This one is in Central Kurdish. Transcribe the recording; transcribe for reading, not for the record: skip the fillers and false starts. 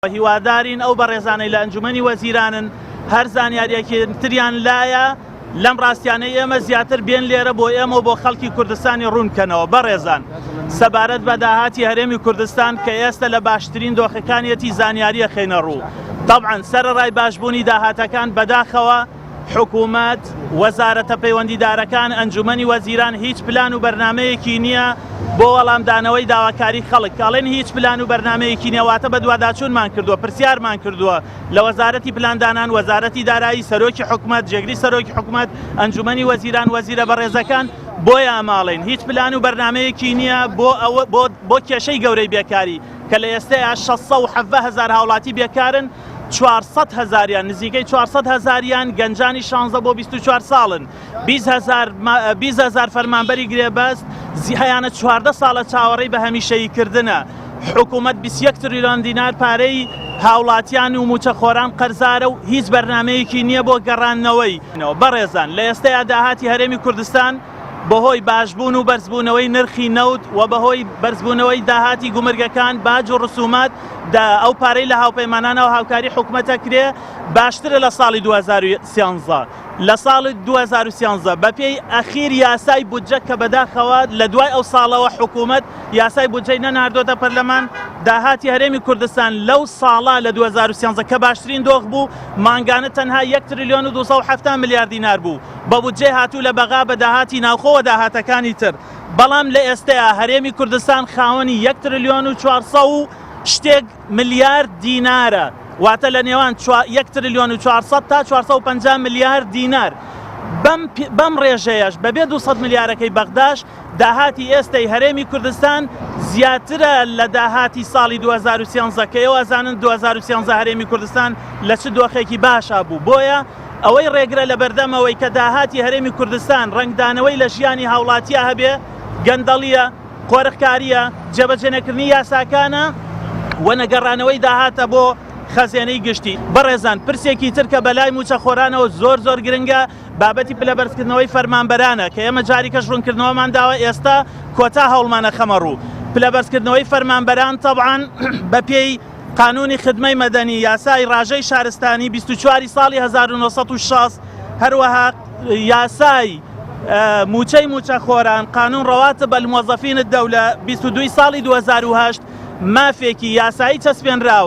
هیوادارین ئەو بەڕێزانەی لە ئەنجومەنی وەزیرانن هەر زانیاریەکی تریان لایە لەم ڕاستیانەی ئێمە زیاتر بێن لێرە بۆ ئێمە بۆ خەڵکی کوردستانی ڕوونکەنەوە. بەڕێزان سەبارەت بە داهاتی هەرێمی کوردستان کە ئێستا لە باشترین دۆخەکانیەتی زانیاریە خێنە ڕوو. طبعاً سەرەڕای باشبوونی داهاتەکان بەداخەوە حکوومەت، وەزارەتە پەیوەندیدارەکان، ئەنجومەنی وەزیران هیچ پلان و بەرنامەیەکی نییە بۆ وەڵامدانەوەی داواکاری خەڵک. کاڵێن هیچ پلان و بەرنامەیەکی نیەواتە بە دوواداچوونمان کردووە، پرسیارمان کردووە لە وەزارەتی پلاندانان، وەزارەتی دارایی، سەرۆکی حکوومەت، جێگری سەرۆکی حکوومەت، ئەنجومەنی وەزیران، وەزیرە بەڕێزەکان بۆیە ئاماڵێن هیچ پلان و بەرنامەیەکی نییە بۆ کێشەی گەورەی بێکاری کە لە ئێستەیە 670,000 هاوڵاتی بێکارن، 400,000یان نزیکەی 400,000یان گەنجانی 16 بۆ 24 ساڵن، 20,000 فەرمانبەری گرێبەست هەیانە 14 ساڵە چاوەڕێی بە هەمیشەییکردنە. حکوومەت 21 تریلیۆن دینار پارەی هاوڵاتیان و موچەخۆران قەرزارە و هیچ بەرنامەیەکی نییە بۆ گەڕانەوەی. بەڕێزان لە ئێستەیە داهاتی هەرێمی کوردستان بەهۆی باشبوون و بەرزبوونەوەی نرخی نەوت و بەهۆی بەرزبوونەوەی داهاتی گومرگەکان باج و ڕسومات ئەو پارەی لە هاوپەیمانانەوە هاوکاری حکوومەتە کرێ باشترە لە ساڵی 2013. لە ساڵی 2013 بەپێی ئەخیر یاسای بودجە کە بەداخەوە لە دوای ئەو ساڵەوە حکوومەت یاسای بودجەی نەناردۆتە پەرلەمان، داهاتی هەرێمی کوردستان لەو ساڵە لە 2013 کە باشترین دۆخ بوو مانگانە تەنها 1 تریلیۆن و 270 میلیارد دینار بوو بە بودجەی هاتوو لە بەغا بە داهاتی ناوخۆوە داهاتەکانی تر. بەڵام لە ئێستەیە هەرێمی کوردستان خاوەنی 1 تریلیۆن و 400 و شتێک میلیارد دینارە، واتە لە نێوان 1 تریلیۆن و 400 تا 450 میلیارد دینار. بەم ڕێژەیەش بەبێ 200 میلیارەکەی بەغداش داهاتی ئێستەی هەرێمی کوردستان زیاترە لە داهاتی ساڵی 2013 کە ئێوەزانن 2013 هەرێمی کوردستان لە چ دۆخێکی باشا بوو. بۆیە ئەوەی ڕێگرە لە بەردەمەوەی کە داهاتی هەرێمی کوردستان ڕنگدانەوەی لە ژیانی هاوڵاتیە هەبێ گەندەڵیە، قۆرغکاریە، جێبەجێنەکردنی یاساکانە و نەگەڕانەوەی داهاتە بۆ خەزێنەی گشتی. بەڕێزان پرسێکی تر کە بەلای موچەخۆرانەوە زۆر گرنگە بابەتی پلەبەرزکردنەوەی فەرمانبەرانە کە ئێمە جاریکەش ڕوونکردنەوەمان داوە ئێستا کۆتا هەوڵمانە خەمە ڕوو. پلەبەرزکردنەوەی فەرمانبەران طبعاً بەپێی قانونی خدمەی مەدەنی یاسای ڕاژەی شارستانی 24 ساڵی 1960 هەروەها یاسای موچەی موچەخۆران قانون ڕەواتب الموظفین الدەولە 22 ساڵی 2008 مافێکی یاسایی چەسپێنراوە.